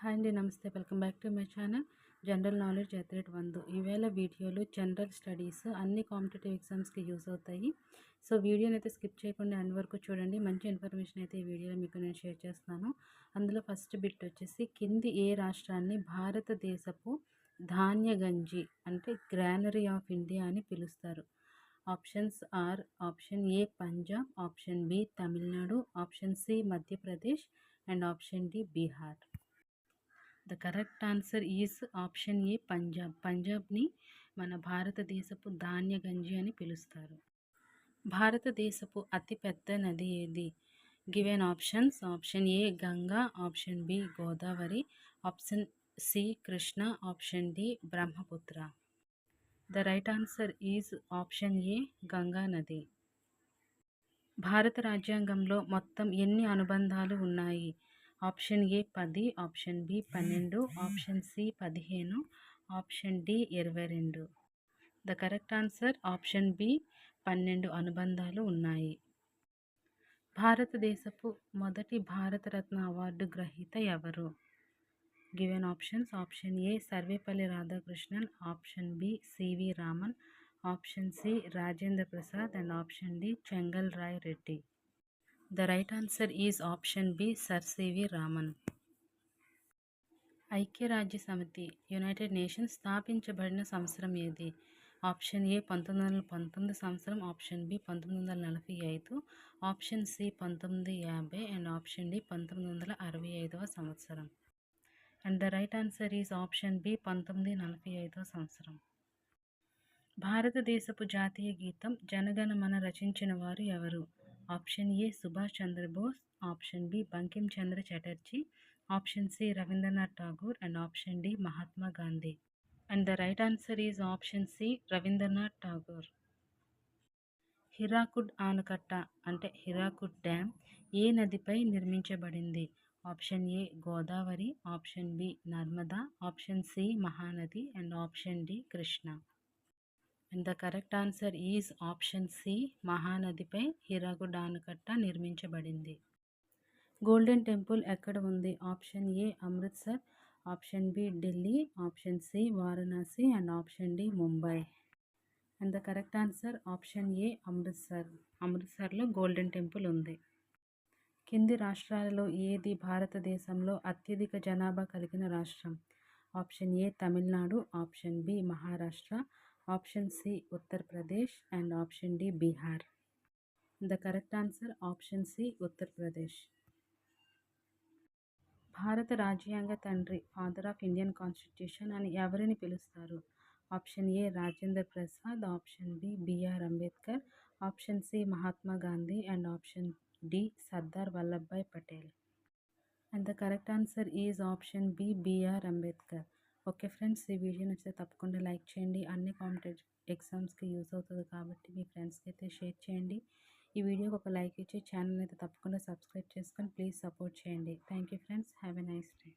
Hi అండి. నమస్తే. Welcome back to my channel general knowledge at వందు. ఈవేళ వీడియోలో జనరల్ స్టడీస్ అన్ని కాంపిటేటివ్ ఎగ్జామ్స్కి యూజ్ అవుతాయి. సో వీడియోని అయితే స్కిప్ చేయకుండా ఎండ్ వరకు చూడండి. మంచి ఇన్ఫర్మేషన్ అయితే ఈ వీడియోలో మీకు నేను షేర్ చేస్తున్నాను. అందులో ఫస్ట్ బిట్ వచ్చేసి కింది ఏ రాష్ట్రాన్ని భారతదేశపు ధాన్య గంజి అంటే గ్రానరీ ఆఫ్ ఇండియా అని పిలుస్తారు? Options are option A Punjab, option B Tamil Nadu, option C Madhya Pradesh and option D Bihar. The correct answer is option A Punjab. పంజాబ్ని మన భారతదేశపు ధాన్య గంజి అని పిలుస్తారు. భారతదేశపు అతిపెద్ద నది ఏది? Given options: option A Ganga, option B Godavari, option C Krishna, option D Brahmaputra. The right answer is option A Ganga నది. భారత రాజ్యాంగంలో మొత్తం ఎన్ని అనుబంధాలు ఉన్నాయి? Option A 10, option B 12, option C 15, option D 22. The correct answer option B 12 అనుబంధాలు ఉన్నాయి. భారతదేశపు మొదటి భారతరత్న అవార్డు గ్రహీత ఎవరు? Given options: option A Sarvepalli Radhakrishnan, option B C V Raman, option C Rajendra Prasad and option D Chengal Rai Reddy. The right answer is option B sir C V Raman. ఐక్యరాజ్య సమితి United nations స్థాపించబడిన సంవత్సరం ఏది? ఆప్షన్ ఏ 1919 సంవత్సరం, option B 1945, option C 1950 and option D 1965 సంవత్సరం. And the right answer is option B 1945 సంవత్సరం. భారతదేశపు జాతీయ గీతం జనగణమన రచించిన వారు ఎవరు? Option A Subhash Chandra Bose, option B Bankim Chandra Chatterjee, option C Rabindranath Tagore and option D Mahatma Gandhi. And the right answer is option C Rabindranath Tagore. Hirakud ఆనకట్ట అంటే హిరాకుడ్ డ్యామ్ ఏ నదిపై నిర్మించబడింది? Option A Godavari, option B Narmada, option C Mahanadi and option D Krishna. And the correct answer is option C మహానదిపై హిరాకుడ్ ఆనకట్ట నిర్మించబడింది. Golden temple ఎక్కడ ఉంది? Option A Amritsar, option B Delhi, option C Varanasi and option D Mumbai. And the correct answer option A Amritsar. అమృత్సర్లో golden temple ఉంది. కింది రాష్ట్రాలలో ఏది భారతదేశంలో అత్యధిక జనాభా కలిగిన రాష్ట్రం? Option A Tamil Nadu, option B Maharashtra, option C Uttar Pradesh and option D Bihar. The correct answer option C Uttar Pradesh. భారత రాజ్యాంగ తండ్రి, ఫాదర్ ఆఫ్ ఇండియన్ కాన్స్టిట్యూషన్ అని ఎవరిని పిలుస్తారు? Option A Rajendra Prasad, option B B R Ambedkar, option C Mahatma Gandhi and option D Sardar Vallabhbhai Patel. And the correct answer is option B B R Ambedkar. Okay friends, ఈ video నచ్చితే తప్పకుండా like చేయండి. అన్ని కాంపిటేటివ్ ఎగ్జామ్స్కి యూజ్ అవుతుంది కాబట్టి మీ ఫ్రెండ్స్కి అయితే షేర్ చేయండి. ఈ వీడియోకి ఒక లైక్ ఇచ్చి ఛానల్ అయితే తప్పకుండా సబ్స్క్రైబ్ చేసుకొని ప్లీజ్ సపోర్ట్ చేయండి. Thank you friends. Have a nice day.